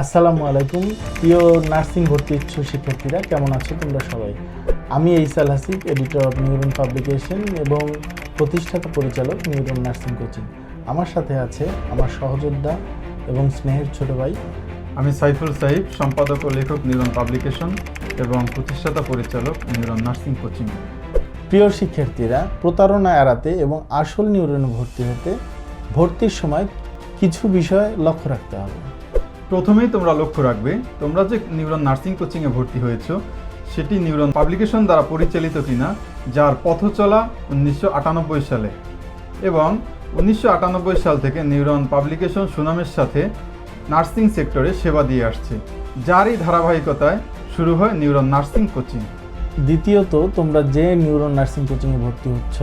আসসালামু আলাইকুম প্রিয় নার্সিং ভর্তি ইচ্ছুক শিক্ষার্থীরা, কেমন আছো তোমরা সবাই? আমি এইসাল Hasib, editor of Neuron publication এবং প্রতিষ্ঠাতা পরিচালক নিউরন নার্সিং কোচিং। আমার সাথে আছে আমার সহযোদ্ধা এবং স্নেহের ছোট ভাই। আমি সাইফুল সাহিব, সম্পাদক ও লেখক নিউরন পাবলিকেশন এবং প্রতিষ্ঠাতা পরিচালক নিউরন নার্সিং কোচিং। প্রিয় শিক্ষার্থীরা, প্রতারণা এড়াতে এবং আসল নিউরনে ভর্তি হতে ভর্তির সময় কিছু বিষয় লক্ষ্য রাখতে হবে। প্রথমেই তোমরা লক্ষ্য রাখবে, তোমরা যে নিউরন নার্সিং কোচিংয়ে ভর্তি হয়েছো সেটি নিউরন পাবলিকেশন দ্বারা পরিচালিত কিনা, যার পথ চলা 1998 সালে, এবং 1998 সাল থেকে নিউরন পাবলিকেশন সুনামের সাথে নার্সিং সেক্টরে সেবা দিয়ে আসছে, যারই ধারাবাহিকতায় শুরু হয় নিউরন নার্সিং কোচিং। দ্বিতীয়ত, তোমরা যে নিউরন নার্সিং কোচিংয়ে ভর্তি হচ্ছ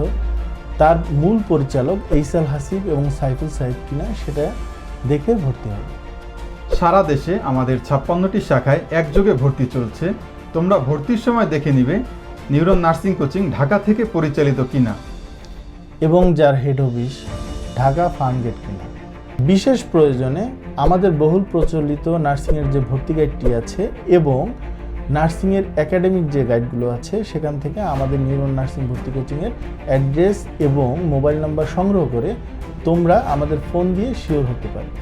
তার মূল পরিচালক এইসাল হাসিব এবং সাইফুল সাহিব কিনা সেটা দেখে ভর্তি হবে। সারা দেশে আমাদের 56টি শাখায় একযোগে ভর্তি চলছে। তোমরা ভর্তির সময় দেখে নিবে নিউরন নার্সিং কোচিং ঢাকা থেকে পরিচালিত কিনা এবং যার হেড অফিস ঢাকা ফার্মগেট কিনা। বিশেষ প্রয়োজনে আমাদের বহুল প্রচলিত নার্সিংয়ের যে ভর্তি গাইডটি আছে এবং নার্সিংয়ের একাডেমিক যে গাইডগুলো আছে সেখান থেকে আমাদের নিউরন নার্সিং ভর্তি কোচিংয়ের অ্যাড্রেস এবং মোবাইল নাম্বার সংগ্রহ করে তোমরা আমাদের ফোন দিয়ে শিওর হতে পারবে।